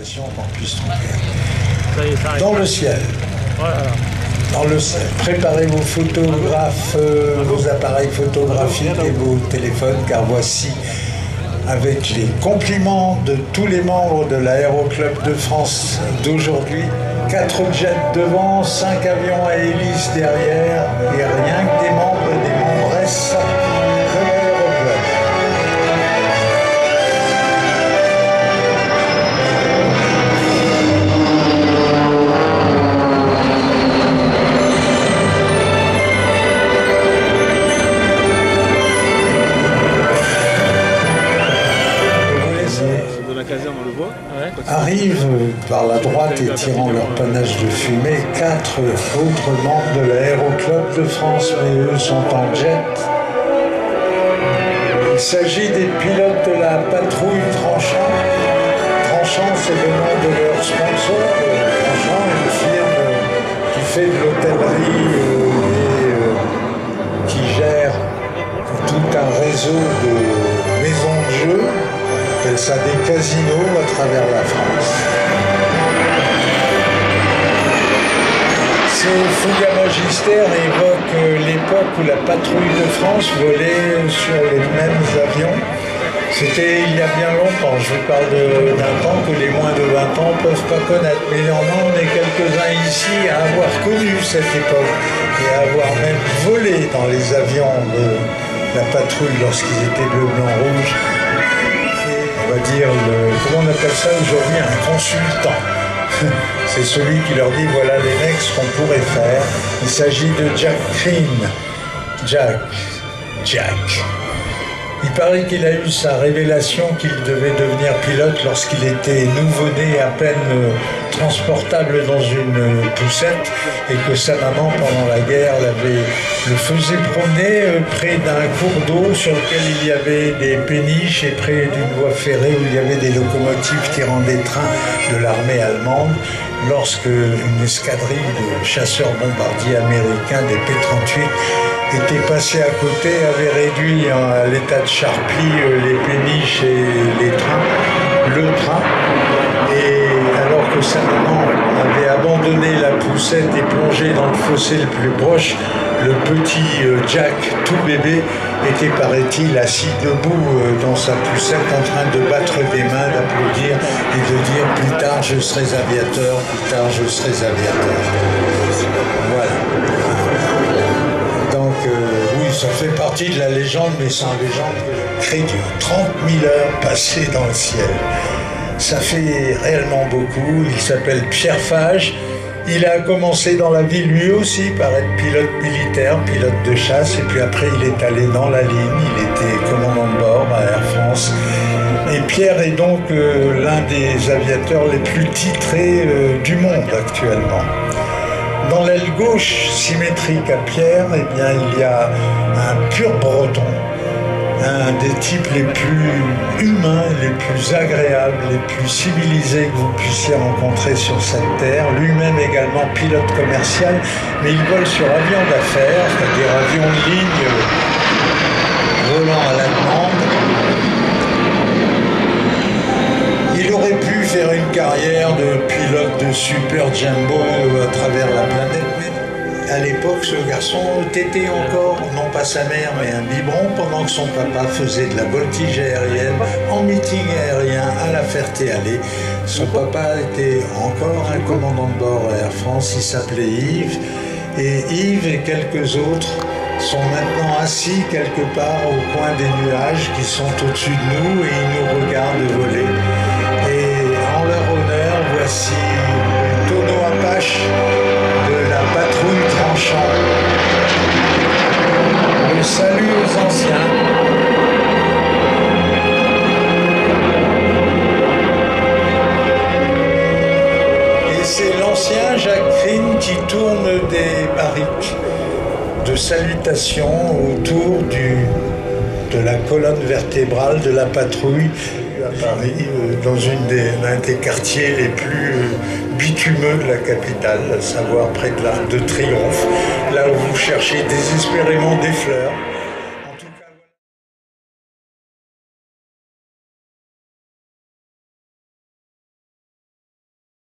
l'impression qu'on puisse trouver. Dans le ciel. Voilà. Dans le ciel. Préparez vos photographes, vos appareils photographiques et vos téléphones, car voici, avec les compliments de tous les membres de l'Aéroclub de France d'aujourd'hui, 4 jets devant, 5 avions à hélice derrière, et rien que des membres et des membresses de l'Aéroclub. Arrivent par la droite et tirant leur panache de fumée 4 autres membres de l'Aéroclub de France, mais eux sont en jet. Il s'agit des pilotes de la patrouille Tranchant. Tranchant, c'est le nom de leur sponsor. Tranchant, une firme qui fait de l'hôtellerie et qui gère tout un réseau de maisons de jeux. On appelle ça des casinos à travers la France. Ces fouilles magistères évoquent l'époque où la patrouille de France volait sur les mêmes avions. C'était il y a bien longtemps, je vous parle d'un temps que les moins de 20 ans ne peuvent pas connaître. Mais néanmoins, on est quelques-uns ici à avoir connu cette époque et à avoir même volé dans les avions de la patrouille lorsqu'ils étaient bleu, blanc, rouge. On va dire, comment on appelle ça aujourd'hui, un consultant. C'est celui qui leur dit voilà les mecs ce qu'on pourrait faire. Il s'agit de Jack Crean. Jack. Il paraît qu'il a eu sa révélation qu'il devait devenir pilote lorsqu'il était nouveau-né, à peine transportable dans une poussette, et que sa maman, pendant la guerre, le faisait promener près d'un cours d'eau sur lequel il y avait des péniches et près d'une voie ferrée où il y avait des locomotives tirant des trains de l'armée allemande. Lorsque une escadrille de chasseurs-bombardiers américains des P-38 était passée à côté, avait réduit à l'état de charpie les péniches et les trains, le train, et alors que sa maman avait abandonné la poussette et plongé dans le fossé le plus proche, le petit Jack, tout bébé, était, paraît-il, assis debout dans sa poussette en train de battre des mains, d'applaudir et de dire « Plus tard, je serai aviateur, plus tard, je serai aviateur ». Voilà. Donc, oui, ça fait partie de la légende, mais c'est une légende crédule. 30 000 heures passées dans le ciel. Ça fait réellement beaucoup. Il s'appelle Pierre Fage. Il a commencé dans la vie lui aussi par être pilote militaire, pilote de chasse, et puis après il est allé dans la ligne, il était commandant de bord à Air France. Et Pierre est donc l'un des aviateurs les plus titrés du monde actuellement. Dans l'aile gauche symétrique à Pierre, eh bien, il y a un pur breton, un des types les plus humains, les plus agréables, les plus civilisés que vous puissiez rencontrer sur cette terre. Lui-même également pilote commercial, mais il vole sur avion d'affaires, c'est-à-dire avion de ligne volant à la demande. Il aurait pu faire une carrière de pilote de super jumbo à travers la planète, mais à l'époque, ce garçon tétait encore, non pas sa mère, mais un biberon, pendant que son papa faisait de la voltige aérienne en meeting aérien à la Ferté-Alais. Son papa était encore un commandant de bord à Air France, il s'appelait Yves, et Yves et quelques autres sont maintenant assis quelque part au coin des nuages qui sont au-dessus de nous et ils nous regardent voler. Et en leur honneur, voici le tonneau Apache de la patrouille Tranchant. Le salut aux anciens. Et c'est l'ancien Jacques Crean qui tourne des barriques de salutations autour de la colonne vertébrale de la patrouille à Paris, dans l'un des quartiers les plus bitumeux de la capitale, à savoir près de l'Arc de Triomphe, là où vous cherchez désespérément des fleurs.